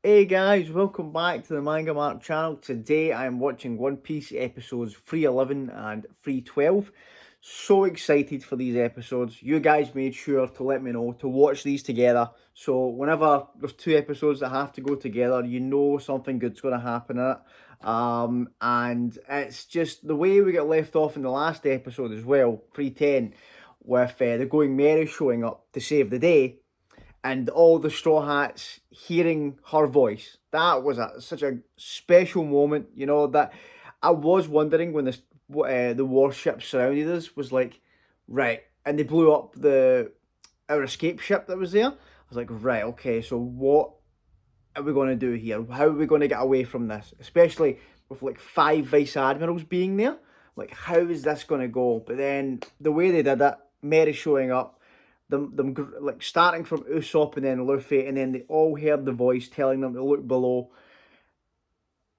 Hey guys, welcome back to the MangaMark channel. Today I am watching One Piece episodes 311 and 312. So excited for these episodes. You guys made sure to let me know to watch these together. So whenever there's two episodes that have to go together, you know something good's going to happen in it. And it's just the way we got left off in the last episode as well, 310, with the Going Merry showing up to save the day and all the Straw Hats hearing her voice. That was such a special moment, that I was wondering when the warship surrounded us was like, right, and they blew up our escape ship that was there. I was like, right, okay, so what are we going to do here? How are we going to get away from this? Especially with like 5 vice admirals being there. Like, how is this going to go? But then the way they did it, Mary showing up, them like starting from Usopp and then Luffy, and then they all heard the voice telling them to look below.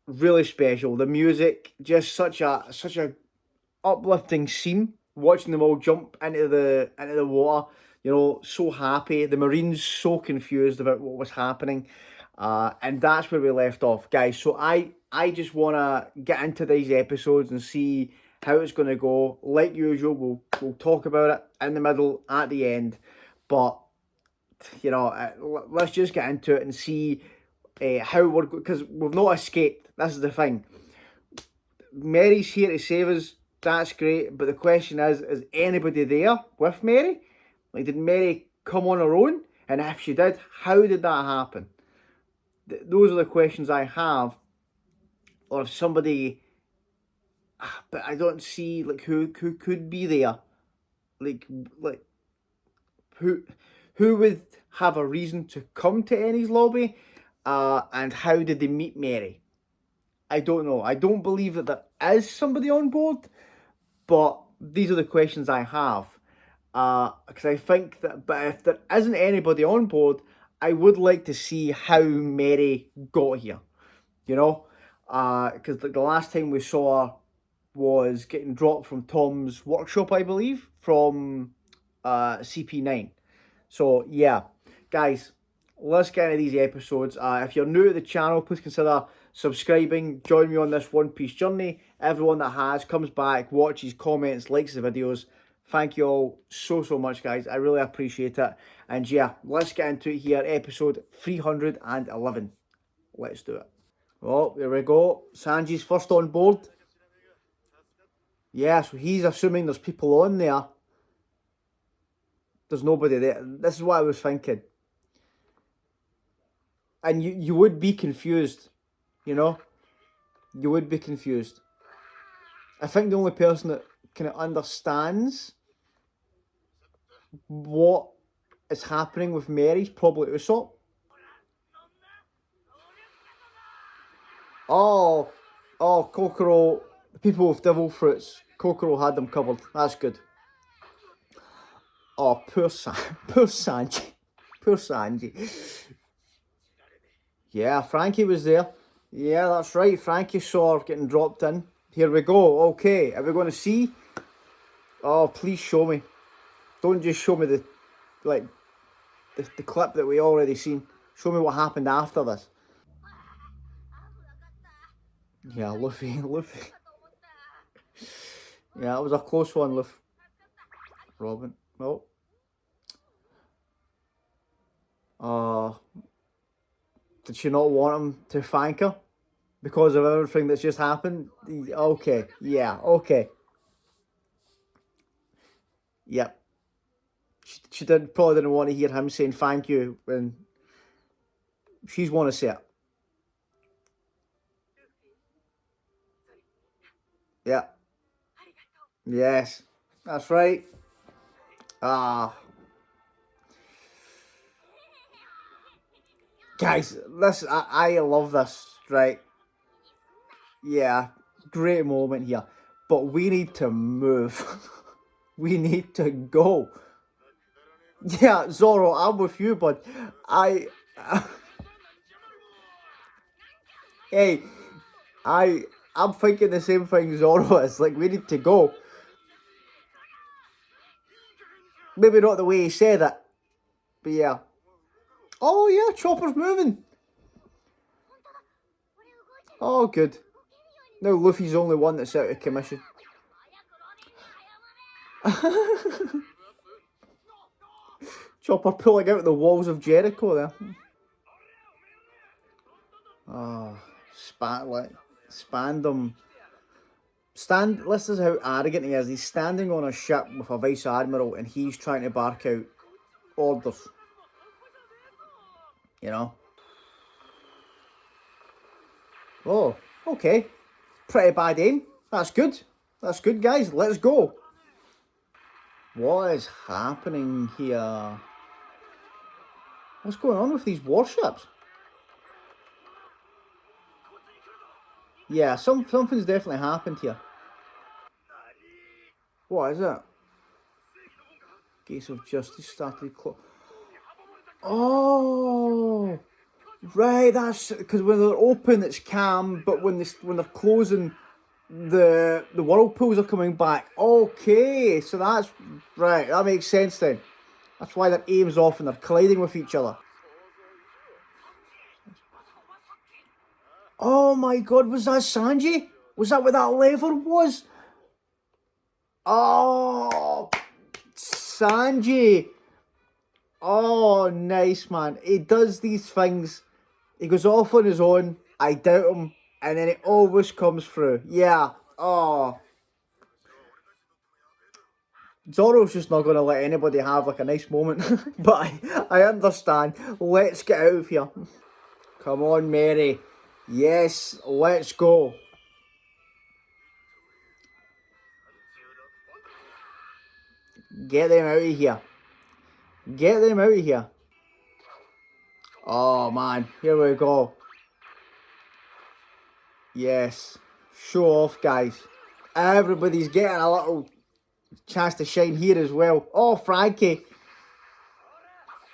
Really special. The music, just such a uplifting scene. Watching them all jump into the water, so happy. The Marines so confused about what was happening, and that's where we left off, guys. So I just wanna get into these episodes and see how it's gonna go. Like usual, we'll talk about it in the middle, at the end, but let's just get into it and see how we're because we've not escaped. This is the thing. Mary's here to save us. That's great, but the question is anybody there with Mary? Like, did Mary come on her own? And if she did, how did that happen? Those are the questions I have. Or if somebody, but I don't see like who could be there. Like who would have a reason to come to Annie's lobby? And how did they meet Mary? I don't know. I don't believe that there is somebody on board, but these are the questions I have. Because I think that, but if there isn't anybody on board, I would like to see how Mary got here. Because the last time we saw her was getting dropped from Tom's workshop, I believe, from CP9. So yeah, guys, let's get into these episodes. If you're new to the channel, please consider subscribing. Join me on this One Piece journey. Everyone that has comes back, watches, comments, likes the videos. Thank you all so much, guys. I really appreciate it. And yeah, let's get into it here. Episode 311. Let's do it. Oh, there we go. Sanji's first on board. Yeah, so he's assuming there's people on there. There's nobody there. This is what I was thinking. And you would be confused, You would be confused. I think the only person that kind of understands what is happening with Mary's probably Usopp. Oh, Kokoro, the people with devil fruits. Kokoro had them covered. That's good. Oh, poor Sanji. Poor Sanji. Yeah, Frankie was there. Yeah, that's right. Frankie saw her getting dropped in. Here we go. Okay, are we going to see? Oh, please show me. Don't just show me the clip that we already seen. Show me what happened after this. Yeah, Luffy. Yeah, that was a close one, Luffy. Robin. Oh. Did she not want him to thank her because of everything that's just happened? Okay, yeah, okay. Yep. She probably didn't want to hear him saying thank you when she's want to say it. Yeah. Yes, that's right. Guys, I love this, right? Yeah, great moment here. But we need to move. We need to go. Yeah, Zoro, I'm with you, but I... hey, I'm thinking the same thing Zoro is. Like, we need to go. Maybe not the way he said it, but yeah. Oh yeah, Chopper's moving. Oh, good. Now Luffy's the only one that's out of commission. Chopper pulling out the walls of Jericho there. Oh, Spandam. This is how arrogant he is. He's standing on a ship with a vice admiral and he's trying to bark out orders. You know? Oh, okay. Pretty bad aim. That's good. That's good, guys. Let's go. What is happening here? What's going on with these warships? Yeah, something's definitely happened here. What is it? Gates of Justice started close. Oh, right. That's because when they're open, it's calm, but when they're closing, the whirlpools are coming back. Okay, so that's right. That makes sense then. That's why their aim's off and they're colliding with each other. Oh my god, was that Sanji? Was that what that lever was? Oh, Sanji. Oh, nice, man. He does these things. He goes off on his own. I doubt him. And then it always comes through. Yeah. Oh. Zoro's just not going to let anybody have like a nice moment. But I understand. Let's get out of here. Come on, Mary. Yes, let's go. Get them out of here. Get them out of here. Oh, man. Here we go. Yes. Show off, guys. Everybody's getting a little chance to shine here as well. Oh, Frankie.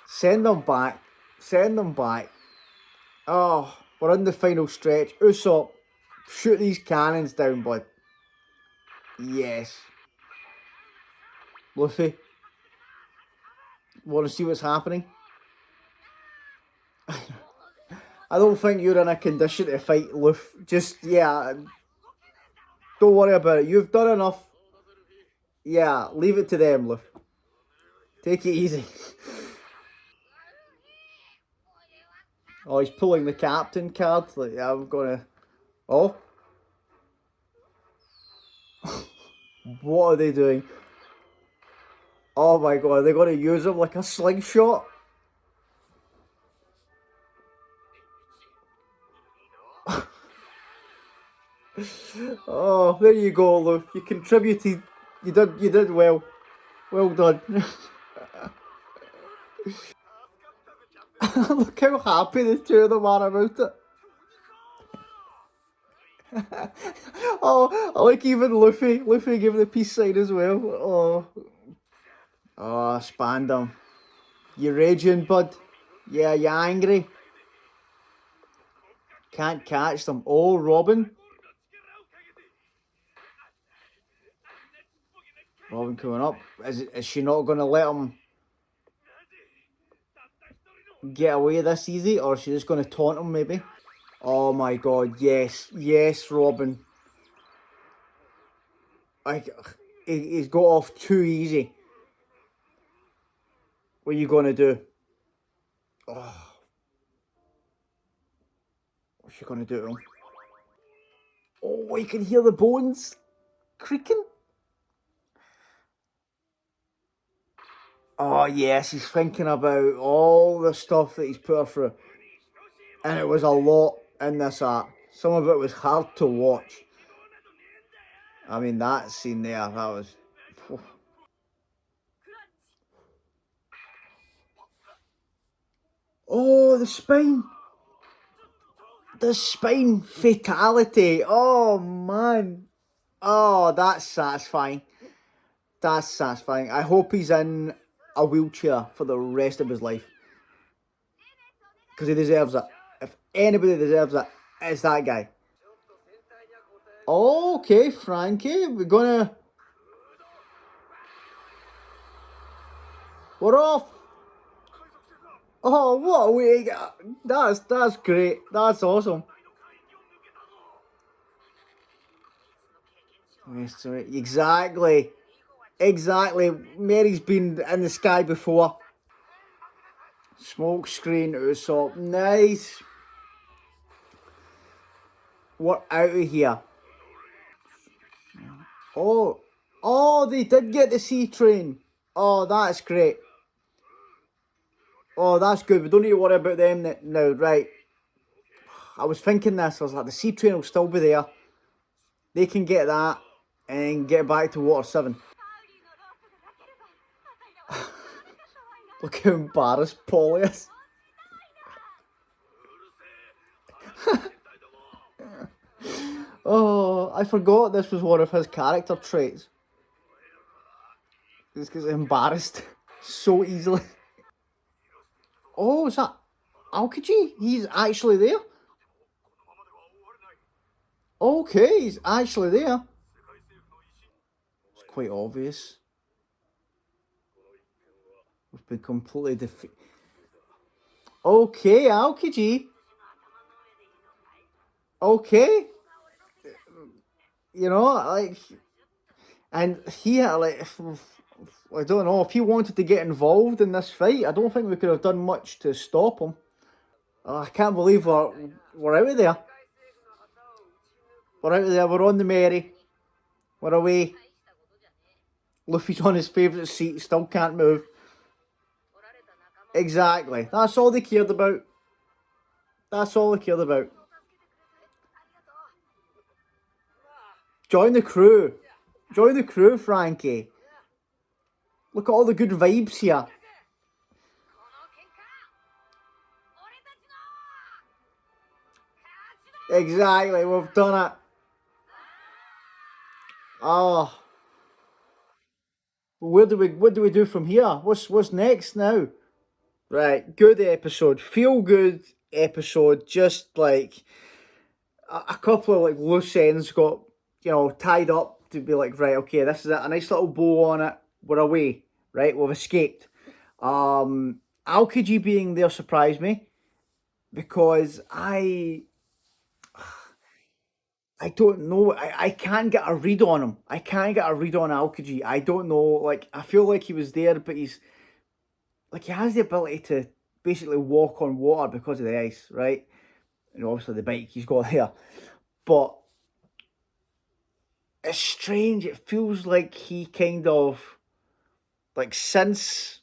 Send them back. Send them back. Oh, we're in the final stretch. Usopp, shoot these cannons down, bud. Yes. Luffy. Want to see what's happening? I don't think you're in a condition to fight Luffy. Just, yeah. Don't worry about it. You've done enough. Yeah, leave it to them, Luffy. Take it easy. Oh, he's pulling the captain card. Like, I'm gonna... Oh. What are they doing? Oh my god, are they going to use him like a slingshot? Oh, there you go, Luke. You contributed. You did well. Well done. Look how happy the two of them are about it. Oh, I like even Luffy. Luffy gave the peace sign as well. Oh. Oh, Spandam. You raging, bud? Yeah, you angry? Can't catch them. Oh, Robin. Robin coming up. Is she not going to let him get away this easy? Or is she just going to taunt him, maybe? Oh my god, yes. Yes, Robin. He's got off too easy. What are you going to do? Oh. What's she going to do to him? Oh, you can hear the bones creaking. Oh, yes, he's thinking about all the stuff that he's put her through. And it was a lot in this arc. Some of it was hard to watch. I mean, that scene there, that was... Oh, the spine. The spine fatality. Oh, man. Oh, that's satisfying. That's satisfying. I hope he's in a wheelchair for the rest of his life. Because he deserves it. If anybody deserves it, it's that guy. Okay, Frankie. We're gonna... We're off. Oh, what a way to get... That's great. That's awesome. Exactly. Exactly. Mary's been in the sky before. Smoke screen, Usopp. Nice. We're out of here. Oh. Oh, they did get the sea train. Oh, that's great. Oh, that's good. We don't need to worry about them now, right? I was thinking this. I was like, the sea train will still be there. They can get that and get back to Water 7. Look how embarrassed Paul is. Oh, I forgot this was one of his character traits. Just because embarrassed so easily. Oh, is that Aokiji? He's actually there? Okay, he's actually there. It's quite obvious. We've been completely defeated. Okay, Aokiji. Okay. You know, like... And he had, like... I don't know, if he wanted to get involved in this fight, I don't think we could have done much to stop him. Oh, I can't believe we're out of there. We're out of there, we're on the Mary. We're away. Luffy's on his favourite seat, still can't move. Exactly. That's all they cared about. That's all they cared about. Join the crew. Join the crew, Frankie. Look at all the good vibes here. Exactly, we've done it. Oh. What do we do from here? What's next now? Right, good episode. Feel good episode. Just like a couple of like loose ends got, tied up to be like, right, okay, this is it. A nice little bow on it. We're away. Right, we've escaped. Aokiji being there surprised me because I don't know. I can't get a read on him. I can't get a read on Aokiji. I don't know. Like, I feel like he was there, but he has the ability to basically walk on water because of the ice, right? And obviously the bike he's got there. But it's strange. It feels like he kind of, like, since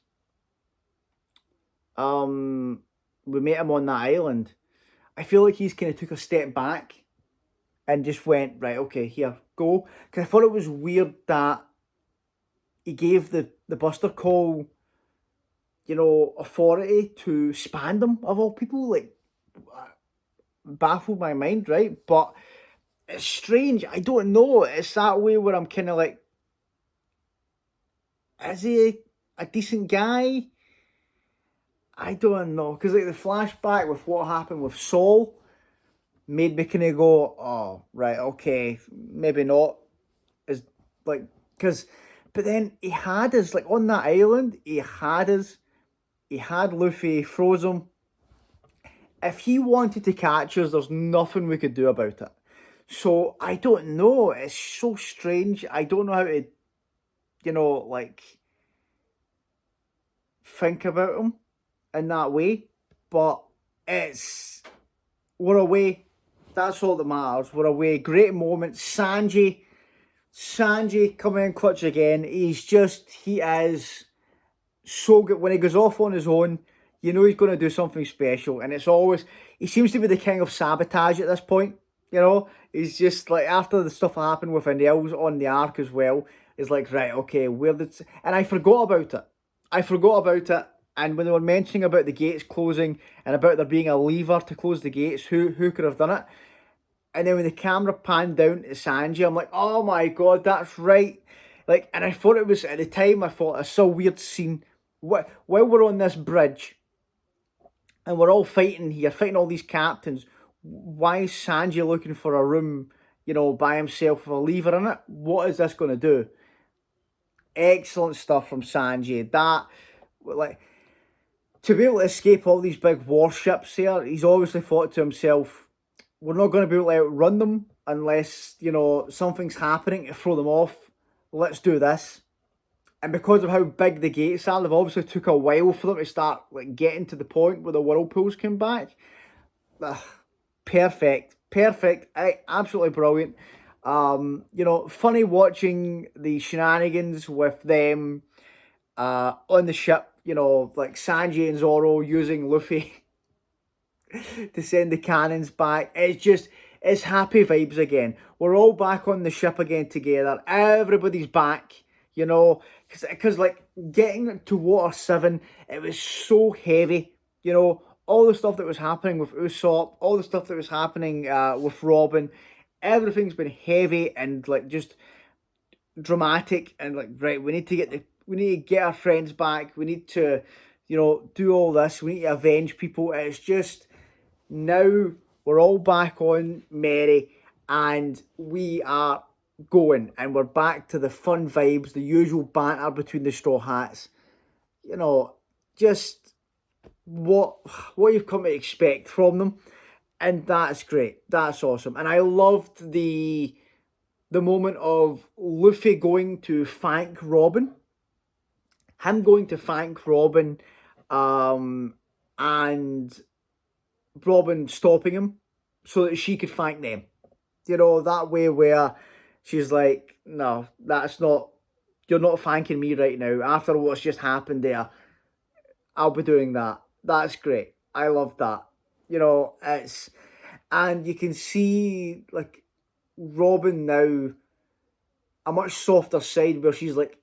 we met him on that island, I feel like he's kind of took a step back and just went, right, okay, here, go. Because I thought it was weird that he gave the Buster Call, authority to Spandam, of all people. Like, baffled my mind, right? But it's strange. I don't know. It's that way where I'm kind of like, is he a decent guy? I don't know. Because, like, the flashback with what happened with Saul made me kind of go, oh, right, okay, maybe not. Is like, because, but then he had us, like, on that island, he had Luffy, froze him. If he wanted to catch us, there's nothing we could do about it. So, I don't know. It's so strange. I don't know how to, like, think about him in that way. But we're away. That's all that matters. We're away. Great moment. Sanji coming in clutch again. He is so good. When he goes off on his own, you know he's going to do something special. And he seems to be the king of sabotage at this point. He's just like, after the stuff that happened with Enel's on the arc as well, it's like, right, okay, and I forgot about it. And when they were mentioning about the gates closing and about there being a lever to close the gates, who could have done it? And then when the camera panned down to Sanji, I'm like, oh my god, that's right. Like, and I thought it was, at the time, I thought it's so weird scene. While we're on this bridge and we're all fighting all these captains, why is Sanji looking for a room, by himself with a lever in it? What is this going to do? Excellent stuff from Sanji. That, like, to be able to escape all these big warships here, he's obviously thought to himself, we're not going to be able to outrun them, unless, you know, something's happening to throw them off. Let's do this. And because of how big the gates are, they've obviously took a while for them to start like getting to the point where the whirlpools come back. Ugh, perfect, perfect, absolutely brilliant. You know, funny watching the shenanigans with them on the ship. You know, like Sanji and Zoro using Luffy to send the cannons back. It's happy vibes again. We're all back on the ship again together. Everybody's back, you know, because like getting to Water 7, it was so heavy, you know, all the stuff that was happening with Usopp, all the stuff that was happening with Robin, everything's been heavy and like just dramatic and like, right, we need to get our friends back. We need to, you know, do all this. We need to avenge people. It's just now we're all back on Merry and we are going and we're back to the fun vibes, the usual banter between the Straw Hats. You know, just what you've come to expect from them. And that's great. That's awesome. And I loved the moment of Luffy going to thank Robin. Him going to thank Robin and Robin stopping him so that she could thank them. You know, that way where she's like, no, that's not, you're not thanking me right now. After what's just happened there, I'll be doing that. That's great. I love that. You know, and you can see like Robin now a much softer side where she's like,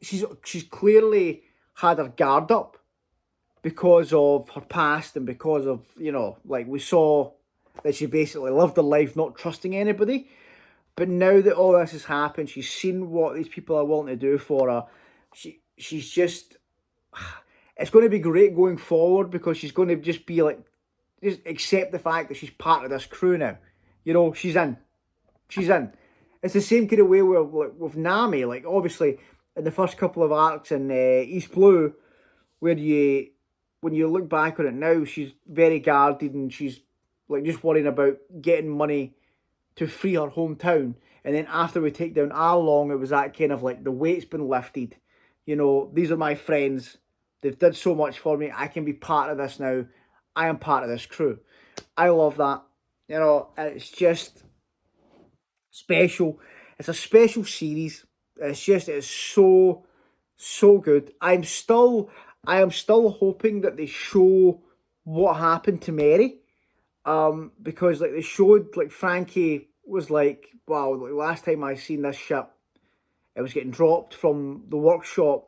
she's clearly had her guard up because of her past and because of, you know, like we saw that she basically lived her life not trusting anybody. But now that all this has happened, she's seen what these people are willing to do for her. She's just, it's going to be great going forward because she's going to just be like, just accept the fact that she's part of this crew now. You know, she's in. She's in. It's the same kind of way with Nami. Like, obviously, in the first couple of arcs in East Blue, where when you look back on it now, she's very guarded and she's like just worrying about getting money to free her hometown. And then after we take down Arlong, it was that kind of like the weight's been lifted. You know, these are my friends. They've did so much for me. I can be part of this now. I am part of this crew. I love that. You know, it's just special. It's a special series. It's so good. I am still hoping that they show what happened to Mary. Because like they showed like Frankie was like, wow, like, last time I seen this ship, it was getting dropped from the workshop.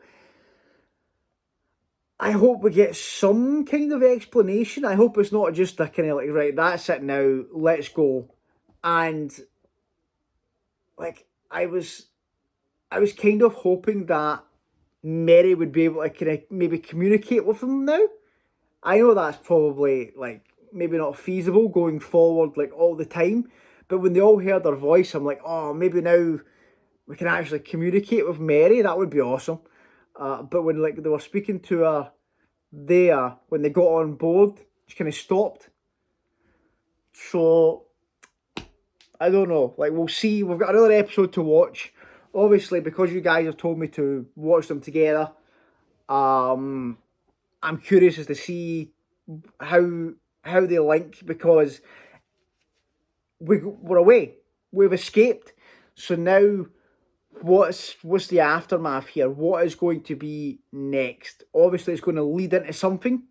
I hope we get some kind of explanation. I hope it's not just a kind of like, right, that's it now, let's go. And like I was kind of hoping that Mary would be able to kind of maybe communicate with them now. I know that's probably like maybe not feasible going forward like all the time, but when they all heard her voice, I'm like, oh, maybe now we can actually communicate with Mary. That would be awesome. But when like they were speaking to her there, when they got on board, she kind of stopped. So I don't know. Like we'll see. We've got another episode to watch. Obviously, because you guys have told me to watch them together, I'm curious as to see how they link because we're away. We've escaped. So now what's the aftermath here? What is going to be next? Obviously, it's going to lead into something,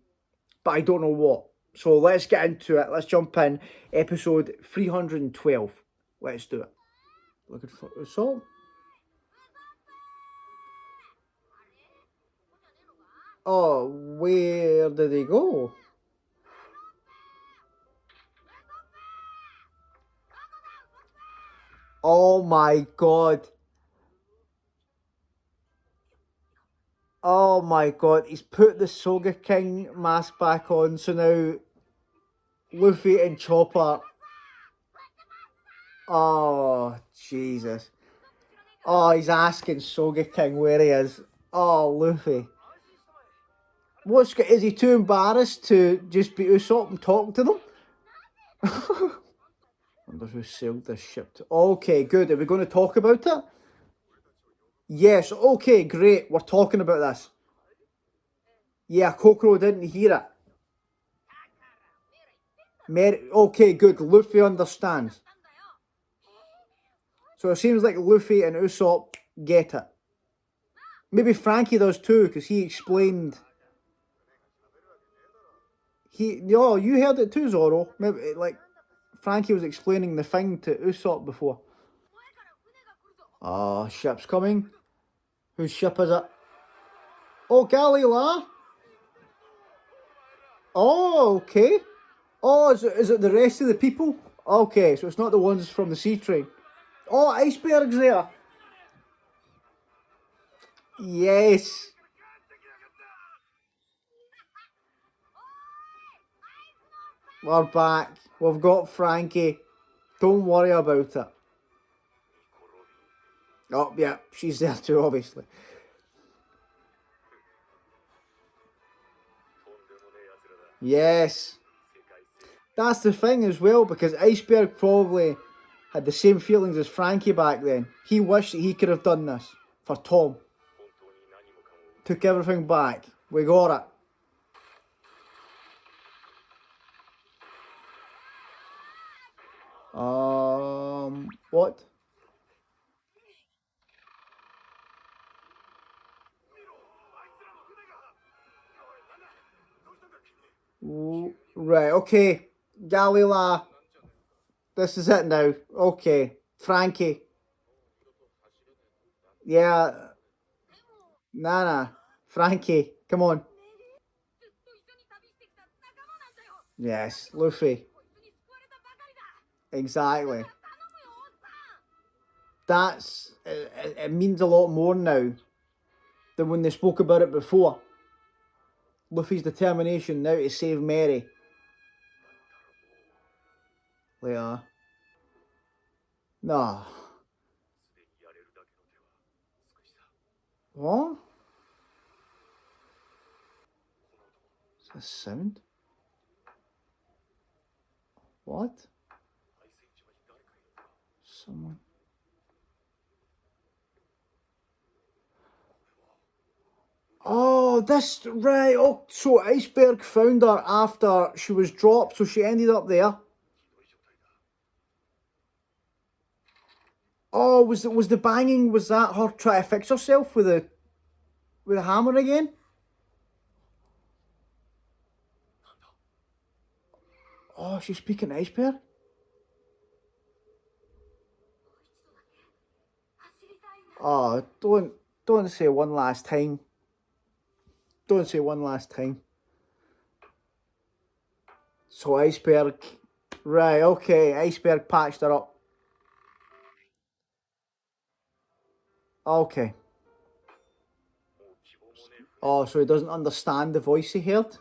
but I don't know what. So let's get into it. Let's jump in. Episode 312. Let's do it. Looking for Usopp. Oh, where did they go? Oh my god. Oh my god. He's put the Soga King mask back on. So now Luffy and Chopper. Oh, Jesus. Oh, he's asking Soga King where he is. Oh, Luffy. Is he too embarrassed to just be Usopp and talk to them? Wonder who sailed this ship. Okay, good. Are we going to talk about it? Yes. Okay, great. We're talking about this. Yeah, Kokoro didn't hear it. Okay, good. Luffy understands. So it seems like Luffy and Usopp get it. Maybe Frankie does too, because he explained. You heard it too, Zoro. Maybe like Frankie was explaining the thing to Usopp before. Oh, ship's coming. Whose ship is it? Oh, Galila. Oh, okay. Oh, is it the rest of the people? Okay, so it's not the ones from the sea train. Oh, icebergs there. Yes. We're back. We've got Frankie. Don't worry about it. Oh, yeah, she's there too, obviously. Yes. That's the thing as well, because Iceberg probably had the same feelings as Frankie back then. He wished that he could have done this for Tom. Took everything back. We got it. What? Right, okay. Galila. This is it now. Okay. Frankie. Yeah. Nah. Frankie. Come on. Yes, Luffy. Exactly. It means a lot more now than when they spoke about it before. Luffy's determination now to save Mary. Later. No. What? Is that sound? What? Someone. Oh, this right. Oh, so Iceberg found her after she was dropped, so she ended up there. Oh, was the banging? Was that her trying to fix herself with the hammer again? Oh, she's speaking to Iceberg. Oh, don't say one last time. Don't say one last time. So Iceberg, right? Okay, Iceberg patched her up. Okay. Oh, so he doesn't understand the voice he heard?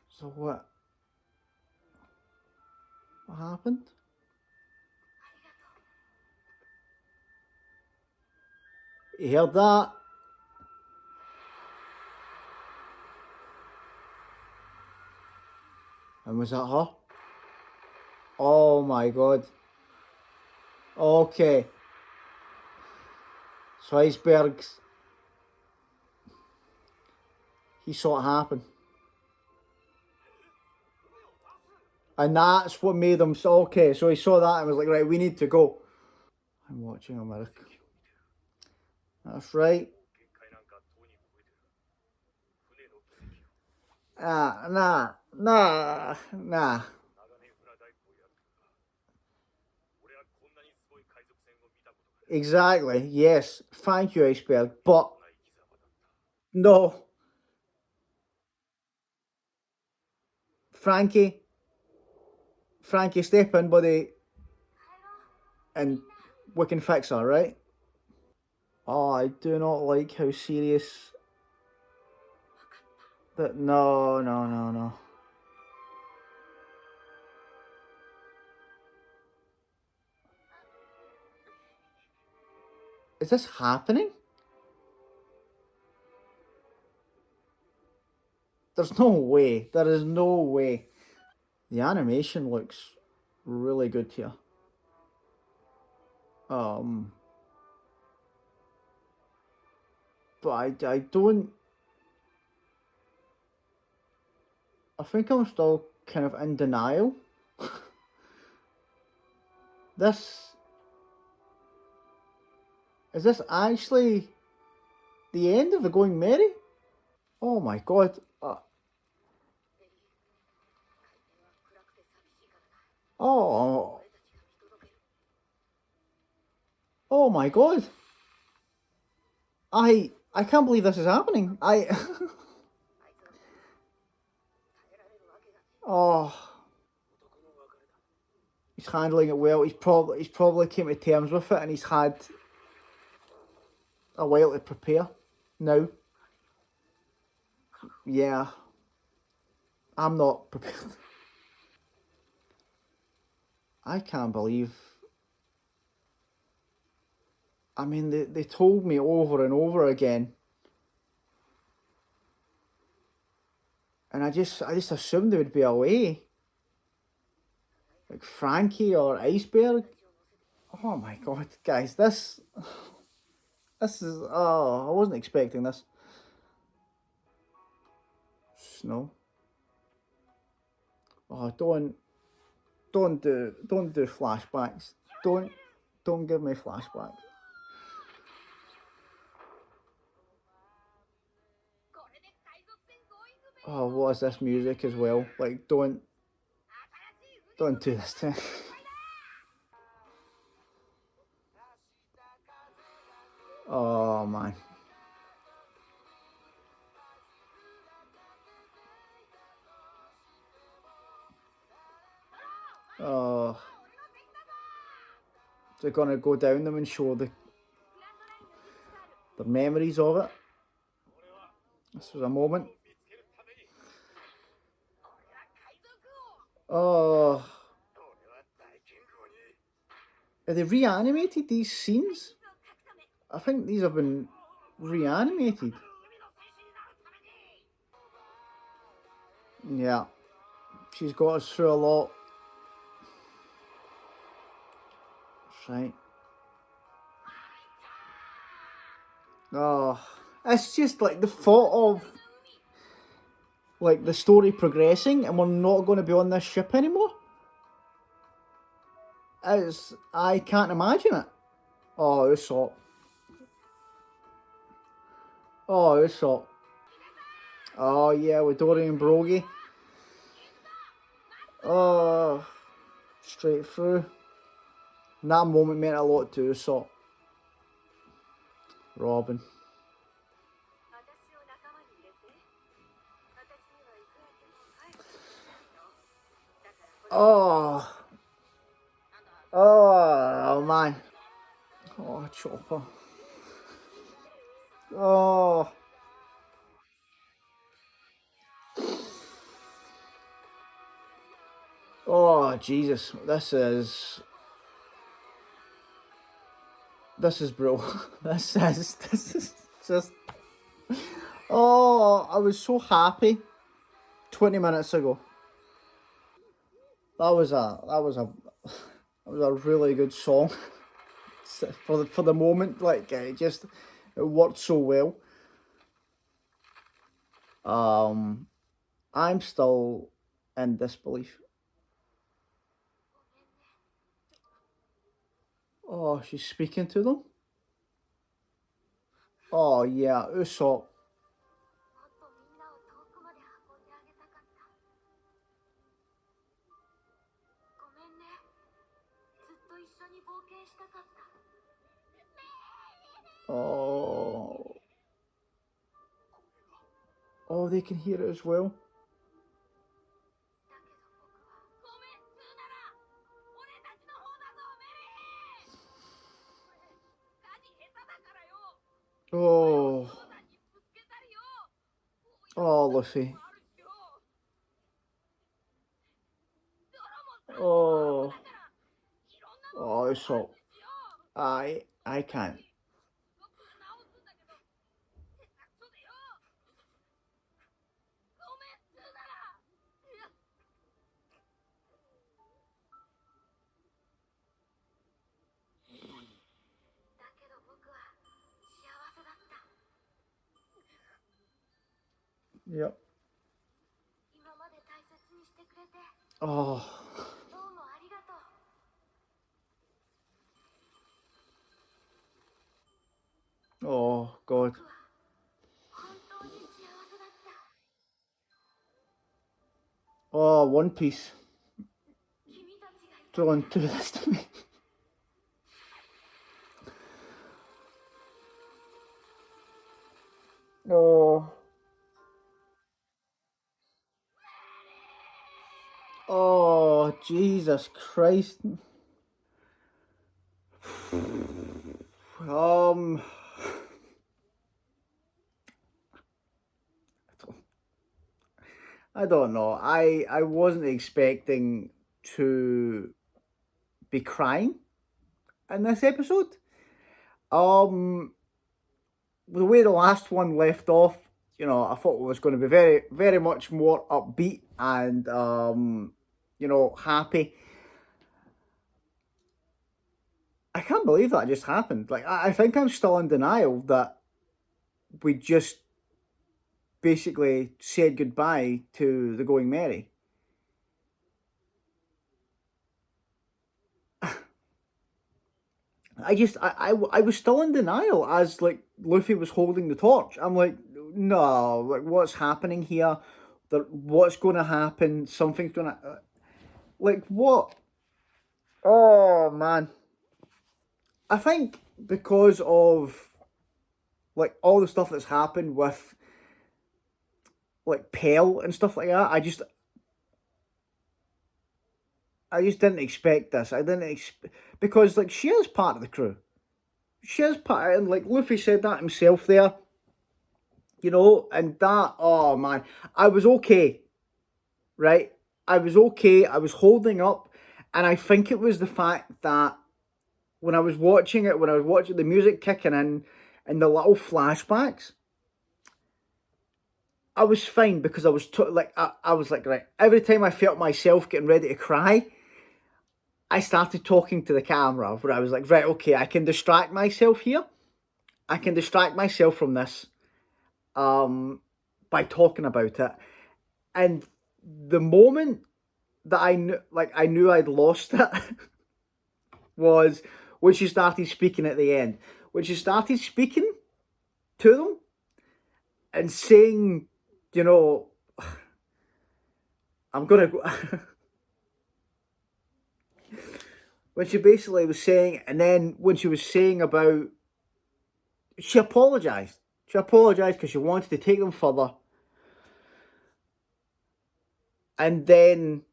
So what? What happened? You heard that? And was that her? Oh my god. Okay. So Iceberg's... He saw it happen. And that's what made him... So, okay, so he saw that and was like, right, we need to go. I'm watching America. That's right. Nah. Exactly, yes. Thank you, Iceberg. But, no. Frankie, step in, buddy, and we can fix her, right? Oh, I do not like how serious that. No. Is this happening? There's no way. There is no way. The animation looks really good here. But I don't. I think I'm still kind of in denial. This is this actually the end of the Going Merry? Oh my god. Oh. Oh my god. I can't believe this is happening. Oh, he's handling it well. He's probably came to terms with it, and he's had a while to prepare. Now, yeah, I'm not prepared. I can't believe. I mean, they told me over and over again, and I just assumed they would be away, like Frankie or Iceberg. Oh my god, guys, this is, oh, I wasn't expecting this. Snow. Oh, don't do flashbacks. Don't give me flashbacks. Oh, what is this music as well? Like, don't do this to me. Oh man. Oh, they're gonna go down them and show the memories of it. This was a moment. Oh, have they reanimated these scenes? I think these have been reanimated. Yeah, she's got us through a lot. Right. Oh, it's just like the thought of like the story progressing and we're not going to be on this ship anymore. I can't imagine it. Oh, Usopp. Oh, Usopp. Oh yeah, with Dory and Brogy. Oh, straight through. And that moment meant a lot to Usopp. Robin. Oh. Oh man. Oh, Chopper. Oh. Oh Jesus. This is bro. This is just. Oh, I was so happy 20 minutes ago. That was a really good song for the moment. Like it worked so well. I'm still in disbelief. Oh, she's speaking to them. Oh yeah, Usopp. Oh. Oh, they can hear it as well. Oh. Oh, Luffy. Oh. Oh, Usopp. I can't. Yep. Oh. Oh, God. Oh, One Piece. Don't do this to me. Oh. Oh, Jesus Christ. Um, I don't know. I wasn't expecting to be crying in this episode. Um, the way the last one left off, I thought it was going to be very, very much more upbeat and happy. I can't believe that just happened. Like, I think I'm still in denial that we just basically said goodbye to the Going Merry. I was still in denial as like Luffy was holding the torch. I'm like, no, like what's happening here? What's going to happen? Something's going to, like what? Oh man, I think because of like all the stuff that's happened with like Pell and stuff like that, I just didn't expect this. I didn't because like she is part of the crew. She is part, and like Luffy said that himself there. And that, oh man, I was okay, right? I was okay. I was holding up, and I think it was the fact that when I was watching it, when I was watching the music kicking in and the little flashbacks, I was fine because I was I was like, right. Every time I felt myself getting ready to cry, I started talking to the camera. Where I was like, right, okay, I can distract myself here. I can distract myself from this, by talking about it. And the moment that I knew I'd lost it was when she started speaking at the end. When she started speaking to them and saying, you know, I'm gonna go. When she basically was saying, and then when she was saying about, she apologized. She apologized because she wanted to take them further. And then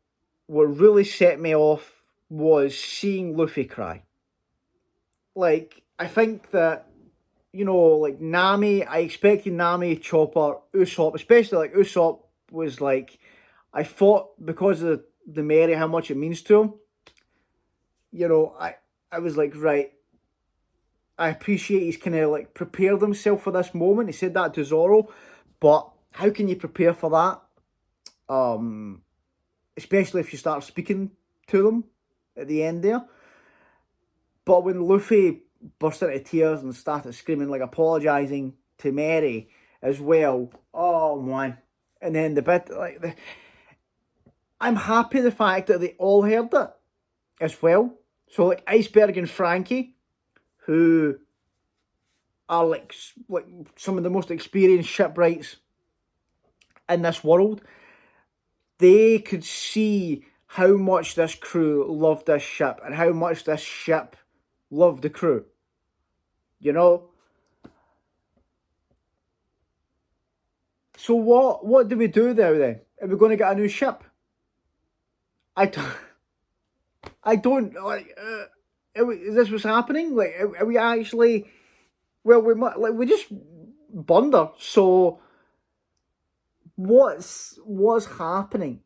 what really set me off was seeing Luffy cry. Like, I think that, like Nami, I expected Nami, Chopper, Usopp, especially like Usopp was like, I thought because of the Mary, how much it means to him, I was like, right, I appreciate he's kind of like prepared himself for this moment. He said that to Zoro, but how can you prepare for that? Especially if you start speaking to them at the end there. But when Luffy burst into tears and started screaming, like apologising to Mary as well, oh man. And then the bit, I'm happy the fact that they all heard it as well. So, like, Iceberg and Frankie, who are like some of the most experienced shipwrights in this world, they could see how much this crew loved this ship and how much this ship loved the crew. So what do we do now then? Are we going to get a new ship? I don't, I don't like. Is this what's happening? Like, are we actually? Well, we just blunder. So what's happening?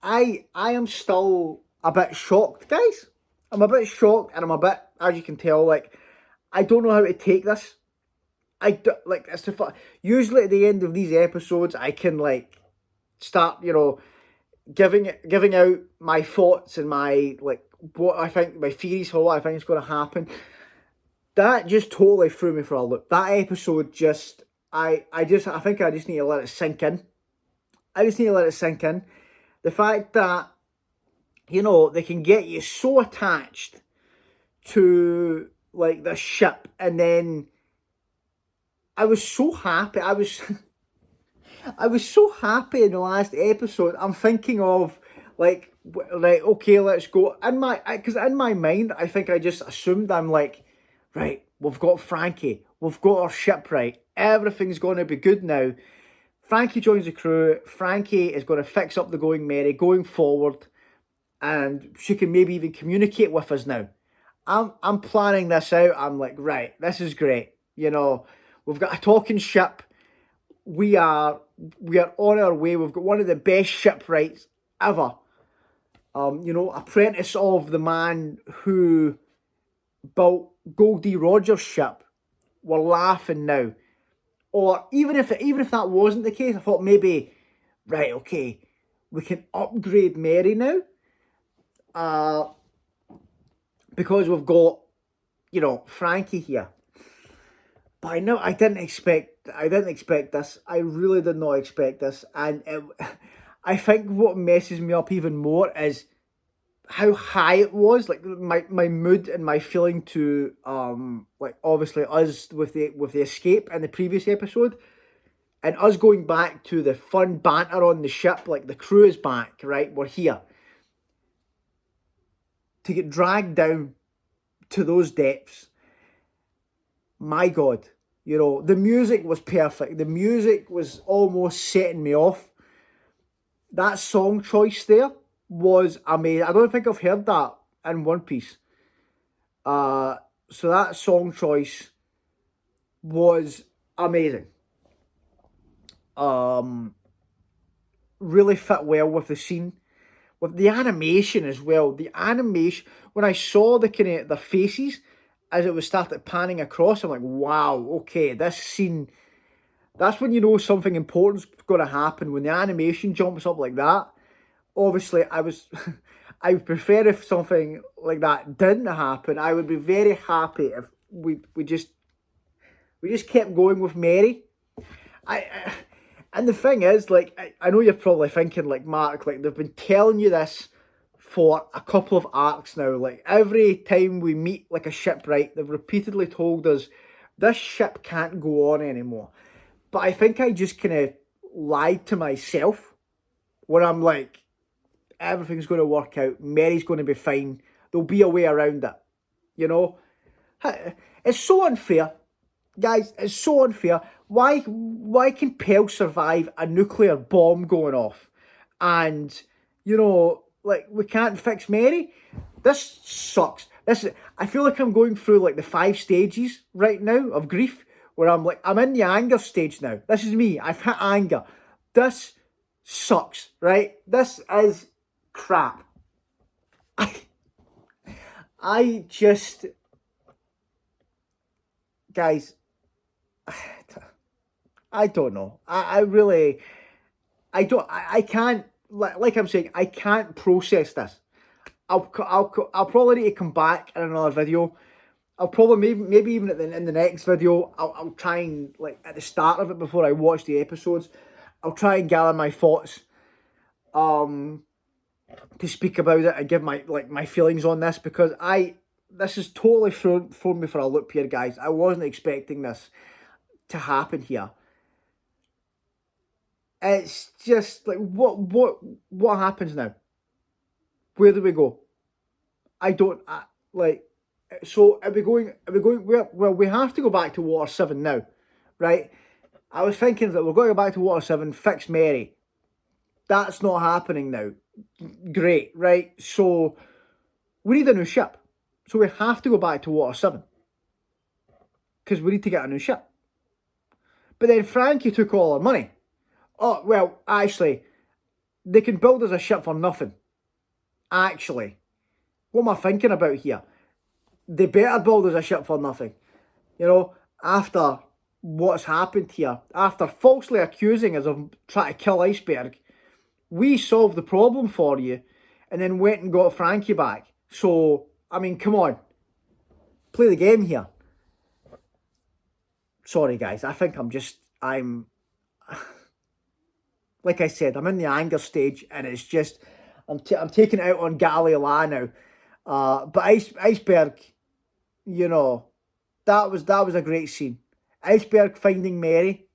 I am still a bit shocked, guys. I'm a bit shocked, and I'm a bit, as you can tell, like I don't know how to take this. I do, like it's the usually at the end of these episodes, I can like start, giving out my thoughts and my like what I think, my theories for what I think is going to happen. That just totally threw me for a loop. That episode just I think I just need to let it sink in. I just need to let it sink in. The fact that, you know, they can get you so attached to like the ship, and then I was so happy. I was so happy in the last episode. I'm thinking of like, right, okay, let's go. Because in my mind, I think I just assumed, I'm like, right, we've got Frankie, we've got our ship, right, everything's going to be good now. Frankie joins the crew. Frankie is going to fix up the Going Merry going forward, and she can maybe even communicate with us now. I'm planning this out. I'm like, right, this is great. You know, we've got a talking ship. We are on our way. We've got one of the best shipwrights ever. You know, apprentice of the man who built Goldie Rogers' ship. We're laughing now. Or even if that wasn't the case, I thought maybe, right, okay, we can upgrade Mary now. Because we've got, you know, Frankie here. But I know I didn't expect this. I really did not expect this. And I think what messes me up even more is how high it was. Like my mood and my feeling to like obviously us with the escape in the previous episode, and us going back to the fun banter on the ship. Like the crew is back, right? We're here. To get dragged down to those depths, my God, you know, the music was perfect. The music was almost setting me off. That song choice there was amazing. I don't think I've heard that in One Piece. So that song choice was amazing. Really fit well with the scene, with the animation as well. The animation, when I saw the kind of the faces as it was started panning across, I'm like, wow, okay, this scene, that's when you know something important's going to happen. When the animation jumps up like that, obviously I would prefer if something like that didn't happen. I would be very happy if we just kept going with Mary. And the thing is, like, I know you're probably thinking, like, Mark, like, they've been telling you this for a couple of arcs now. Like, every time we meet, like, a shipwright, they've repeatedly told us, this ship can't go on anymore. But I think I just kind of lied to myself when I'm like, everything's going to work out. Mary's going to be fine. There'll be a way around it. You know? It's so unfair. Guys, it's so unfair. Why can Pearl survive a nuclear bomb going off? And, you know, like, we can't fix Mary? This sucks. I feel like I'm going through, like, the 5 stages right now of grief, where I'm like, I'm in the anger stage now. This is me. I've hit anger. This sucks, right? This is crap. I just... Guys... I don't know. I really, I can't, like I'm saying, I can't process this. I'll probably need to come back in another video. I'll probably, maybe even in the next video, I'll try and, like, at the start of it, before I watch the episodes, I'll try and gather my thoughts, to speak about it and give my feelings on this, because this has totally thrown me for a loop here, guys. I wasn't expecting this to happen here. It's just like, what happens now? Where do we go? I don't like. So are we going? Well, we have to go back to Water 7 now, right? I was thinking that we're going to go back to Water 7, fix Mary. That's not happening now. Great, right? So we need a new ship. So we have to go back to Water 7, because we need to get a new ship. But then Frankie took all our money. Oh, well, actually, they can build us a ship for nothing. Actually, what am I thinking about here? They better build us a ship for nothing. You know, after what's happened here, after falsely accusing us of trying to kill Iceberg, we solved the problem for you, and then went and got Frankie back. So, I mean, come on. Play the game here. Sorry, guys. I think I'm just I'm, like I said, I'm in the anger stage, and it's just, I'm taking it out on Galila now. But Iceberg, you know, that was a great scene. Iceberg finding Mary,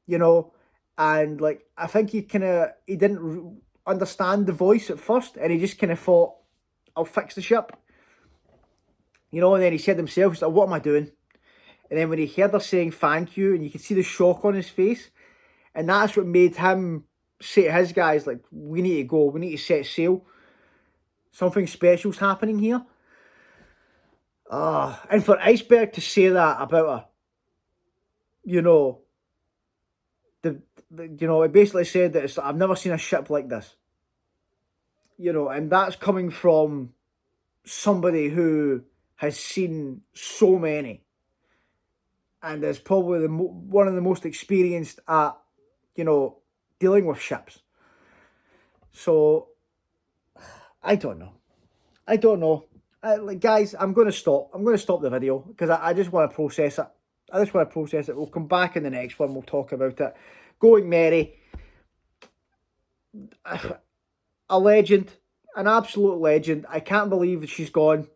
you know, and like I think he didn't understand the voice at first, and he just kind of thought, "I'll fix the ship," you know. And then he said himself, "He's like, what am I doing?" And then when he heard her saying thank you, and you could see the shock on his face, and that's what made him say to his guys, like, "We need to go. We need to set sail. Something special's happening here." And for Iceberg to say that about her, you know, it basically said that I've never seen a ship like this, you know, and that's coming from somebody who has seen so many, and is probably one of the most experienced at, you know, dealing with ships. So I don't know. Like, guys, I'm going to stop. I'm going to stop the video because I just want to process it. We'll come back in the next one. We'll talk about it. Going Mary, a legend, an absolute legend. I can't believe that she's gone,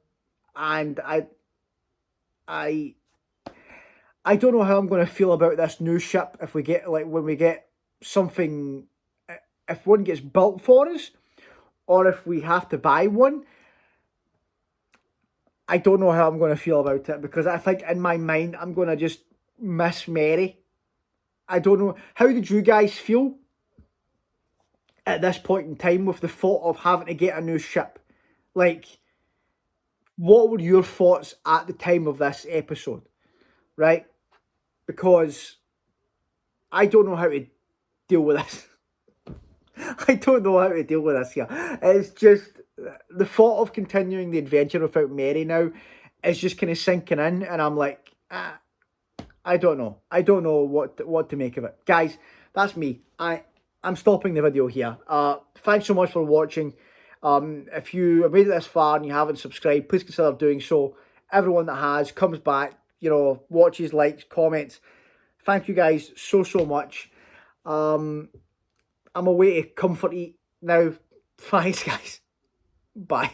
and I don't know how I'm going to feel about this new ship if we get, like, when we get something, if one gets built for us, or if we have to buy one. I don't know how I'm going to feel about it, because I think in my mind I'm going to just miss Mary. I don't know. How did you guys feel at this point in time with the thought of having to get a new ship? Like, what were your thoughts at the time of this episode, right? Because I don't know how to deal with this. I don't know how to deal with this here. It's just the thought of continuing the adventure without Mary now is just kind of sinking in, and I'm like, I don't know. I don't know what to make of it. Guys, that's me. I'm stopping the video here. Thanks so much for watching. If you have made it this far and you haven't subscribed, please consider doing so. Everyone that has comes back, you know, watches, likes, comments. Thank you guys so much. I'm away to comfort eat now. Thanks, guys. Bye.